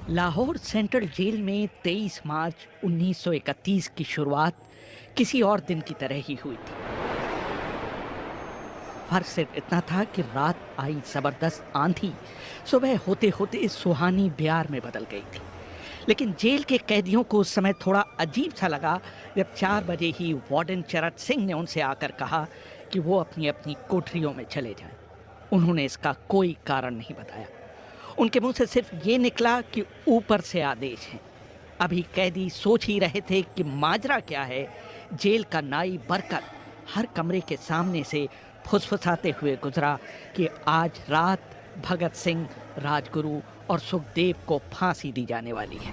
Lahore central jail में 23 मार्च 1931 की शुरुआत किसी और दिन की तरह ही हुई थी। फर्क सिर्फ इतना था कि रात आई जबरदस्त आंधी सुबह होते होते सुहानी ब्यार में बदल गई थी। लेकिन जेल के कैदियों को उस समय थोड़ा अजीब सा लगा जब 4 बजे ही वार्डन चरत सिंह ने उनसे आकर कहा कि वो अपनी अपनी कोठरियों में चले जाएं। उन्होंने इसका कोई कारण नहीं बताया। उनके मुंह से सिर्फ ये निकला कि ऊपर से आदेश है। अभी कैदी सोच ही रहे थे कि माजरा क्या है। जेल का नाई बरकत हर कमरे के सामने से फुसफुसाते हुए गुजरा कि आज रात भगत सिंह, राजगुरु और सुखदेव को फांसी दी जाने वाली है।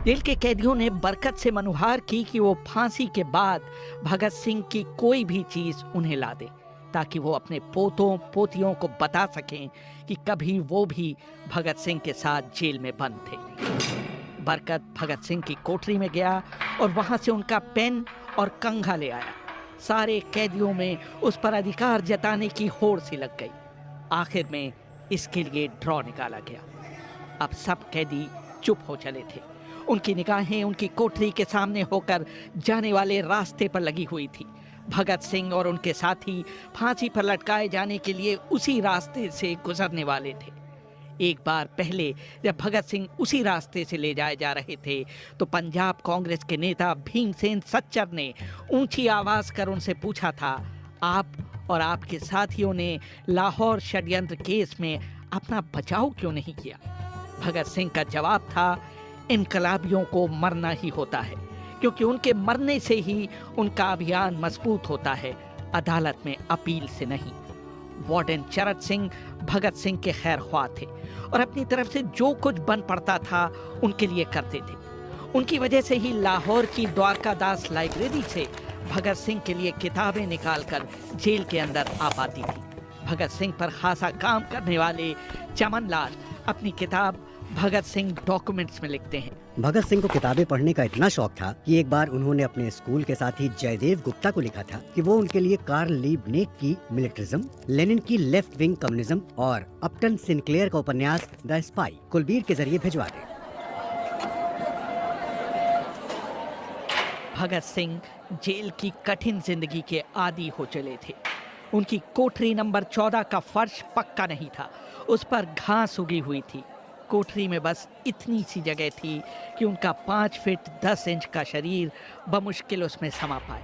जेल के कैदियों ने बरकत से मनुहार की कि वो फांसी के बाद भगत सिंह की कोई भी चीज उन्हें ला दे, ताकि वो अपने पोतों पोतियों को बता सकें कि कभी वो भी भगत सिंह के साथ जेल में बंद थे। बरकत भगत सिंह की कोठरी में गया और वहां से उनका पेन और कंघा ले आया। सारे कैदियों में उस पर अधिकार जताने की होड़ सी लग गई। आखिर में इसके लिए ड्रॉ निकाला गया। अब सब कैदी चुप हो चले थे। उनकी निगाहें उनकी कोठरी के सामने होकर जाने वाले रास्ते पर लगी हुई थी। भगत सिंह और उनके साथी फांसी पर लटकाए जाने के लिए उसी रास्ते से गुजरने वाले थे। एक बार पहले जब भगत सिंह उसी रास्ते से ले जाए जा रहे थे तो पंजाब कांग्रेस के नेता भीमसेन सच्चर ने ऊंची आवाज कर उनसे पूछा था, आप और आपके साथियों ने लाहौर षड्यंत्र केस में अपना बचाव क्यों नहीं किया? भगत सिंह का जवाब था, इनकलाबियों को मरना ही होता है, क्योंकि उनके मरने से ही उनका अभियान मजबूत होता है, अदालत में अपील से नहीं। वार्डन चरत सिंह भगत सिंह के खैर ख्वाह थे और अपनी तरफ से जो कुछ बन पड़ता था उनके लिए करते थे। उनकी वजह से ही लाहौर की द्वारकादास लाइब्रेरी से भगत सिंह के लिए किताबें निकालकर जेल के अंदर आ पाती थी। भगत सिंह पर खासा काम करने वाले चमन लाल अपनी किताब भगत सिंह डॉक्यूमेंट्स में लिखते हैं, भगत सिंह को किताबें पढ़ने का इतना शौक था कि एक बार उन्होंने अपने स्कूल के साथी जयदेव गुप्ता को लिखा था कि वो उनके लिए कार्ल लीबनेक की मिलिट्रिज्म, लेनिन की लेफ्ट विंग कम्युनिज्म और अपटन सिंक्लेयर का उपन्यास द स्पाई कुलबीर के जरिए भिजवा दें। भगत सिंह जेल की कठिन जिंदगी के आदी हो चले थे। उनकी कोठरी नंबर 14 का फर्श पक्का नहीं था, उस पर घास उगी हुई थी। कोठरी में बस इतनी सी जगह थी कि उनका 5 फीट 10 इंच का शरीर बमुश्किल उसमें समा पाए।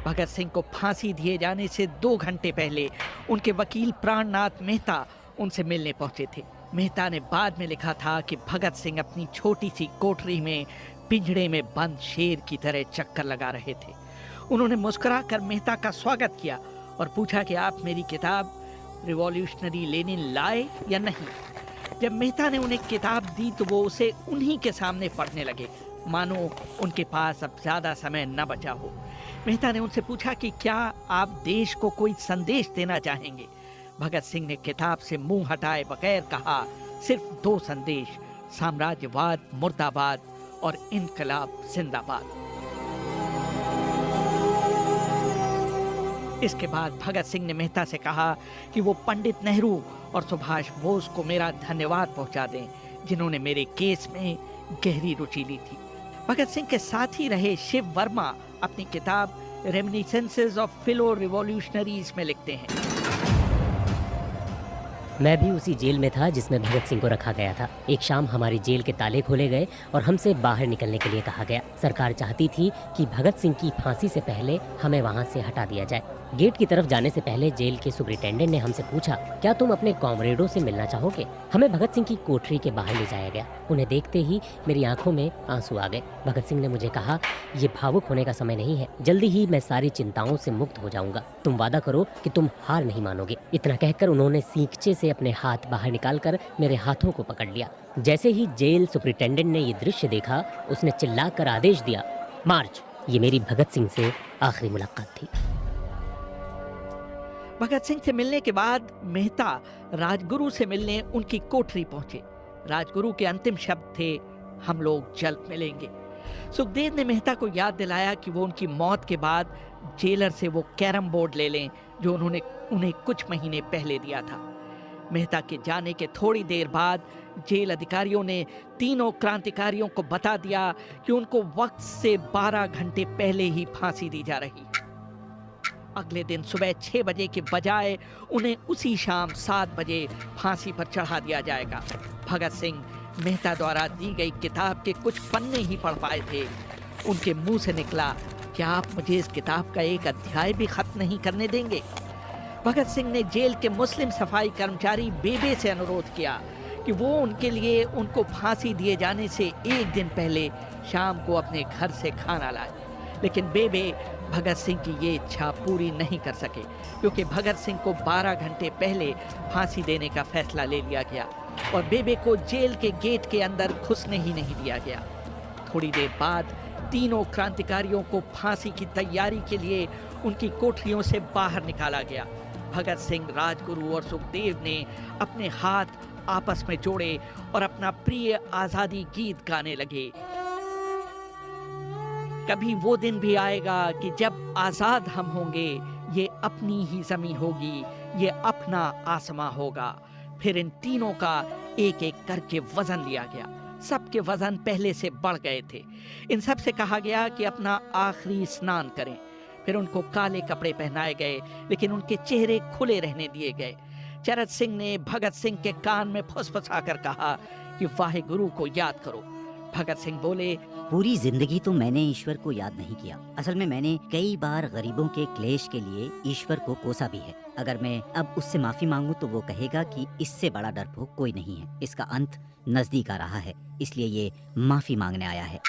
भगत सिंह को फांसी दिए जाने से 2 घंटे पहले उनके वकील प्राणनाथ मेहता उनसे मिलने पहुंचे थे। मेहता ने बाद में लिखा था कि भगत सिंह अपनी छोटी सी कोठरी में पिंजड़े में बंद शेर की तरह चक्कर लगा रहे थे। उन्होंने मुस्कुराकर मेहता का स्वागत किया और पूछा कि आप मेरी किताब रिवॉल्यूशनरी लेनिन लाए या नहीं। जब मेहता ने उन्हें किताब दी तो वो उसे उन्हीं के सामने पढ़ने लगे, मानो उनके पास अब ज्यादा समय न बचा हो। मेहता ने उनसे पूछा कि क्या आप देश को कोई संदेश देना चाहेंगे? भगत सिंह ने किताब से मुंह हटाए बगैर कहा, सिर्फ 2 संदेश, साम्राज्यवाद मुर्दाबाद और इनकलाब जिंदाबाद। इसके बाद भगत सिंह ने मेहता से कहा कि वो पंडित नेहरू और सुभाष बोस को मेरा धन्यवाद पहुंचा दें, जिन्होंने मेरे केस में गहरी रुचि ली थी। भगत सिंह के साथ ही रहे शिव वर्मा अपनी किताब रेमिनिसेंसेस ऑफ फिलो रिवॉल्यूशनरीज में लिखते हैं, मैं भी उसी जेल में था जिसमें भगत सिंह को रखा गया था। एक शाम हमारी जेल के ताले खोले गए और हमसे बाहर निकलने के लिए कहा गया। सरकार चाहती थी कि भगत सिंह की फांसी से पहले हमें वहां से हटा दिया जाए। गेट की तरफ जाने से पहले जेल के सुपरिटेंडेंट ने हमसे पूछा, क्या तुम अपने कॉमरेडों से मिलना चाहोगे? हमें भगत सिंह की कोठरी के बाहर ले जाया गया। उन्हें देखते ही मेरी आंखों में आंसू आ गए। भगत सिंह ने मुझे कहा, ये भावुक होने का समय नहीं है, जल्दी ही मैं सारी चिंताओं से मुक्त हो जाऊंगा। तुम वादा करो कि तुम हार नहीं मानोगे। इतना कहकर उन्होंने सींगचे से अपने हाथ बाहर निकालकर मेरे हाथों को पकड़ लिया। जैसे ही जेल सुपरिटेंडेंट ने ये दृश्य देखा, उसने चिल्लाकर आदेश दिया, मार्च। ये मेरी भगत सिंह से आखिरी मुलाकात थी। भगत सिंह से मिलने के बाद मेहता राजगुरु से मिलने उनकी कोठरी पहुंचे। राजगुरु के अंतिम शब्द थे, हम लोग जल्द मिलेंगे। सुखदेव ने मेहता को याद दिलाया कि वो उनकी मौत के बाद जेलर से वो कैरम बोर्ड ले लें जो उन्होंने उन्हें कुछ महीने पहले दिया था। मेहता के जाने के थोड़ी देर बाद जेल अधिकारियों ने तीनों क्रांतिकारियों को बता दिया कि उनको वक्त से 12 घंटे पहले ही फांसी दी जा रही। अगले दिन सुबह 6 बजे के बजाय उन्हें उसी शाम 7 बजे फांसी पर चढ़ा दिया जाएगा। भगत सिंह मेहता द्वारा दी गई किताब के कुछ पन्ने ही पढ़ पाए थे। उनके मुंह से निकला, क्या आप मुझे इस किताब का एक अध्याय भी खत्म नहीं करने देंगे? भगत सिंह ने जेल के मुस्लिम सफाई कर्मचारी बेबे से अनुरोध किया कि वो उनके लिए उनको फांसी दिए जाने से एक दिन पहले शाम को अपने घर से खाना लाए। लेकिन बेबे भगत सिंह की ये इच्छा पूरी नहीं कर सके, क्योंकि भगत सिंह को 12 घंटे पहले फांसी देने का फैसला ले लिया गया और बेबे को जेल के गेट के अंदर घुसने ही नहीं दिया गया। थोड़ी देर बाद तीनों क्रांतिकारियों को फांसी की तैयारी के लिए उनकी कोठरियों से बाहर निकाला गया। भगत सिंह, राजगुरु और सुखदेव ने अपने हाथ आपस में जोड़े और अपना प्रिय आजादी गीत गाने लगे। कभी वो दिन भी आएगा कि जब आजाद हम होंगे, ये अपनी ही जमीन होगी, ये अपना आसमां होगा। फिर इन तीनों का एक एक करके वजन लिया गया। सबके वजन पहले से बढ़ गए थे। इन सब से कहा गया कि अपना आखिरी स्नान करें। फिर उनको काले कपड़े पहनाए गए, लेकिन उनके चेहरे खुले रहने दिए गए। चरत सिंह ने भगत सिंह के कान में फुसफुसाकर कहा कि वाहे गुरु को याद करो। भगत सिंह बोले, पूरी जिंदगी तो मैंने ईश्वर को याद नहीं किया। असल में मैंने कई बार गरीबों के क्लेश के लिए ईश्वर को कोसा भी है। अगर मैं अब उससे माफी मांगू तो वो कहेगा कि इससे बड़ा डरपोक कोई नहीं है। इसका अंत नजदीक आ रहा है, इसलिए ये माफी मांगने आया है।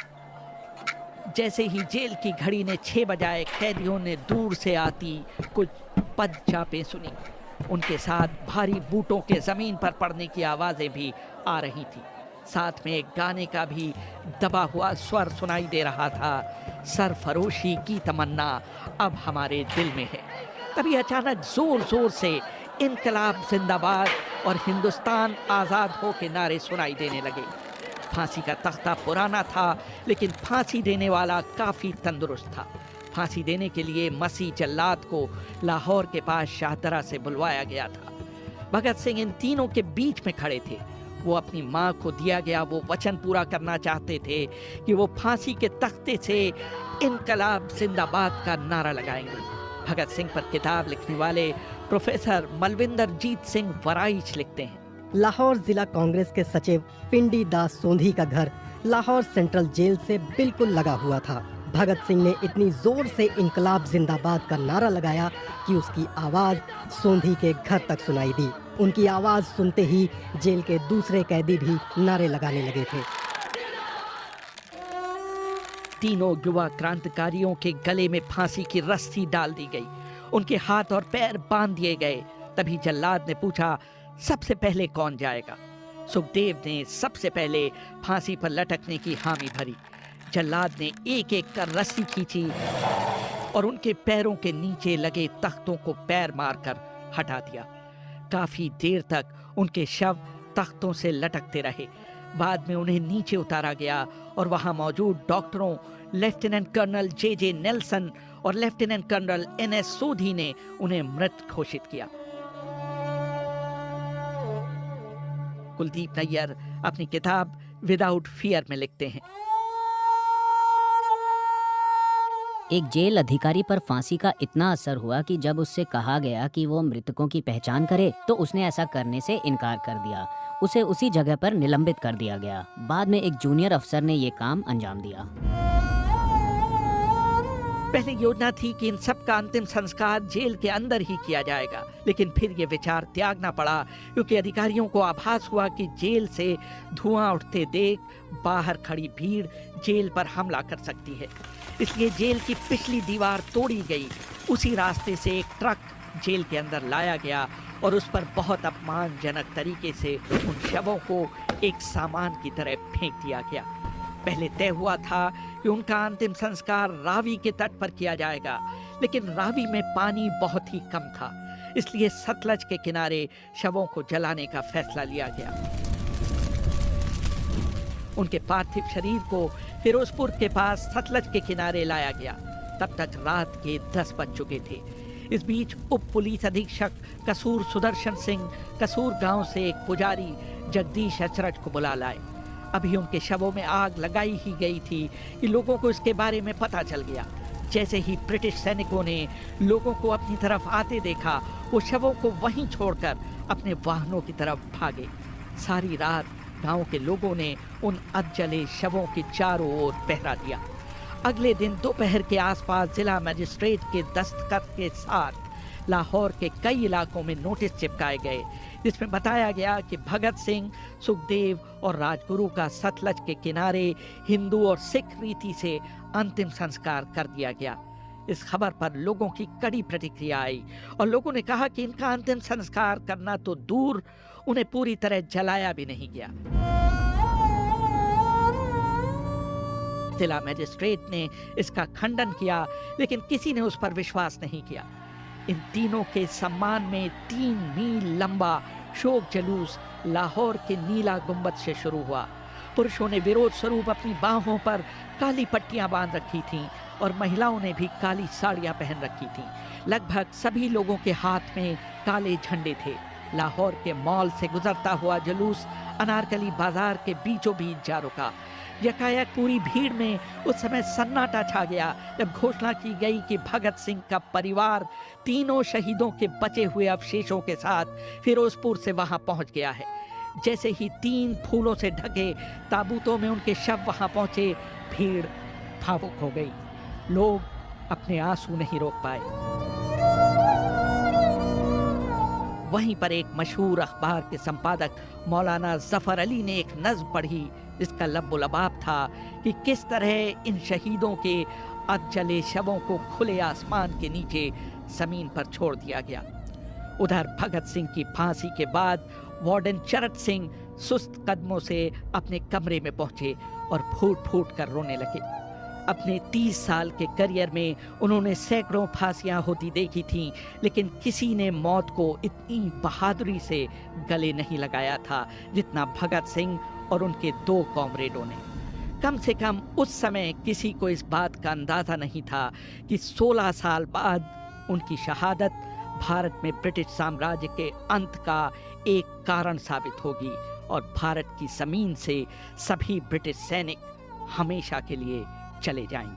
जैसे ही जेल की घड़ी ने 6 बजाए, कैदियों ने दूर से आती कुछ पद चापें सुनी। उनके साथ भारी बूटों के जमीन पर पड़ने की आवाजें भी आ रही थी। साथ में एक गाने का भी दबा हुआ स्वर सुनाई दे रहा था, सरफरोशी की तमन्ना अब हमारे दिल में है। तभी अचानक जोर जोर से इनकलाब जिंदाबाद और हिंदुस्तान आज़ाद हो के नारे सुनाई देने लगे। फांसी का तख्ता पुराना था, लेकिन फांसी देने वाला काफ़ी तंदुरुस्त था। फांसी देने के लिए मसीह जल्लाद को लाहौर के पास शाहदरा से बुलवाया गया था। भगत सिंह इन तीनों के बीच में खड़े थे। वो अपनी माँ को दिया गया वो वचन पूरा करना चाहते थे कि वो फांसी के तख्ते से इनकलाब जिंदाबाद का नारा लगाएंगे। भगत सिंह पर किताब लिखने वाले प्रोफेसर मलविंदर जीत सिंह वराइच लिखते हैं, लाहौर जिला कांग्रेस के सचिव पिंडी दास सोंधी का घर लाहौर सेंट्रल जेल से बिल्कुल लगा हुआ था। भगत सिंह ने इतनी जोर से इनकलाब जिंदाबाद का नारा लगाया कि उसकी आवाज सोंधी के घर तक सुनाई दी। उनकी आवाज सुनते ही जेल के दूसरे कैदी भी नारे लगाने लगे थे। तीनों युवा क्रांतिकारियों के गले में फांसी की रस्सी डाल दी गई, उनके हाथ और पैर बांध दिए गए। तभी जल्लाद ने पूछा, सबसे पहले कौन जाएगा? सुखदेव ने सबसे पहले फांसी पर लटकने की हामी भरी। जल्लाद ने एक एक कर रस्सी खींची और उनके पैरों के नीचे लगे तख्तों को पैर मारकर हटा दिया। काफी देर तक उनके शव तख्तों से लटकते रहे। बाद में उन्हें नीचे उतारा गया और वहां मौजूद डॉक्टरों लेफ्टिनेंट कर्नल जे नेल्सन और लेफ्टिनेंट कर्नल NS सोधी ने उन्हें मृत घोषित किया। कुलदीप नैयर अपनी किताब विदाउट फियर में लिखते हैं, एक जेल अधिकारी पर फांसी का इतना असर हुआ कि जब उससे कहा गया कि वो मृतकों की पहचान करे तो उसने ऐसा करने से इनकार कर दिया। उसे उसी जगह पर निलंबित कर दिया गया। बाद में एक जूनियर अफसर ने ये काम अंजाम दिया। पहले योजना थी कि इन सब का अंतिम संस्कार जेल के अंदर ही किया जाएगा, लेकिन फिर ये विचार त्यागना पड़ा क्योंकि अधिकारियों को आभास हुआ कि जेल से धुआं उठते देख बाहर खड़ी भीड़ जेल पर हमला कर सकती है। इसलिए जेल की पिछली दीवार तोड़ी गई। उसी रास्ते से एक ट्रक जेल के अंदर लाया गया और उस पर बहुत अपमानजनक तरीके से उन शवों को एक सामान की तरह फेंक दिया गया। पहले तय हुआ था कि उनका अंतिम संस्कार रावी के तट पर किया जाएगा, लेकिन रावी में पानी बहुत ही कम था, इसलिए सतलज के किनारे शवों को जलाने का फैसला लिया गया। उनके पार्थिव शरीर को फिरोजपुर के पास सतलज के किनारे लाया गया। तब तक रात के 10 बज चुके थे। इस बीच उप पुलिस अधीक्षक कसूर सुदर्शन सिंह कसूर गांव से एक पुजारी जगदीश अचरज को बुला लाए। अभी उनके शवों में आग लगाई ही गई थी कि लोगों को इसके बारे में पता चल गया। जैसे ही ब्रिटिश सैनिकों ने लोगों को अपनी तरफ आते देखा, वो शवों को वहीं छोड़कर अपने वाहनों की तरफ भागे। सारी रात गांव के लोगों ने उन अधजले शवों के चारों ओर पहरा दिया। अगले दिन दोपहर के आसपास जिला मजिस्ट्रेट के दस्तखत के साथ लाहौर के कई इलाकों में नोटिस चिपकाए गए, जिसमें बताया गया कि भगत सिंह, सुखदेव और राजगुरु का सतलज के किनारे हिंदू और सिख रीति से अंतिम संस्कार कर दिया गया। इस खबर पर लोगों की कड़ी प्रतिक्रिया आई और लोगों ने कहा कि इनका अंतिम संस्कार करना तो दूर, उन्हें पूरी तरह जलाया भी नहीं गया। जिला मजिस्ट्रेट ने इसका खंडन किया, लेकिन किसी ने उस पर विश्वास नहीं किया। इन तीनों के सम्मान में 3 मील लंबा शोक जुलूस लाहौर के नीला गुंबद से शुरू हुआ। पुरुषों ने विरोध स्वरूप अपनी बाहों पर काली पट्टियां बांध रखी थीं और महिलाओं ने भी काली साड़ियां पहन रखी थीं। लगभग सभी लोगों के हाथ में काले झंडे थे। लाहौर के मॉल से गुजरता हुआ जुलूस अनारकली बाजार के बीचों बीच जा रुका। यकायक पूरी भीड़ में उस समय सन्नाटा छा गया जब घोषणा की गई कि भगत सिंह का परिवार तीनों शहीदों के बचे हुए अवशेषों के साथ फिरोजपुर से वहां पहुंच गया है। जैसे ही 3 फूलों से ढके ताबूतों में उनके शव वहां पहुंचे, भीड़ भावुक हो गई। लोग अपने आंसू नहीं रोक पाए। वहीं पर एक मशहूर अखबार के संपादक मौलाना जफर अली ने एक नज्म पढ़ी, जिसका लब्बो-लबाब था कि किस तरह इन शहीदों के अधजले शवों को खुले आसमान के नीचे जमीन पर छोड़ दिया गया। उधर भगत सिंह की फांसी के बाद वार्डन चरत सिंह सुस्त कदमों से अपने कमरे में पहुंचे और फूट फूट कर रोने लगे। अपने 30 साल के करियर में उन्होंने सैकड़ों फांसियां होती देखी थीं, लेकिन किसी ने मौत को इतनी बहादुरी से गले नहीं लगाया था जितना भगत सिंह और उनके 2 कॉमरेडों ने। कम से कम उस समय किसी को इस बात का अंदाजा नहीं था कि 16 साल बाद उनकी शहादत भारत में ब्रिटिश साम्राज्य के अंत का एक कारण साबित होगी और भारत की जमीन से सभी ब्रिटिश सैनिक हमेशा के लिए चले जाएंगे।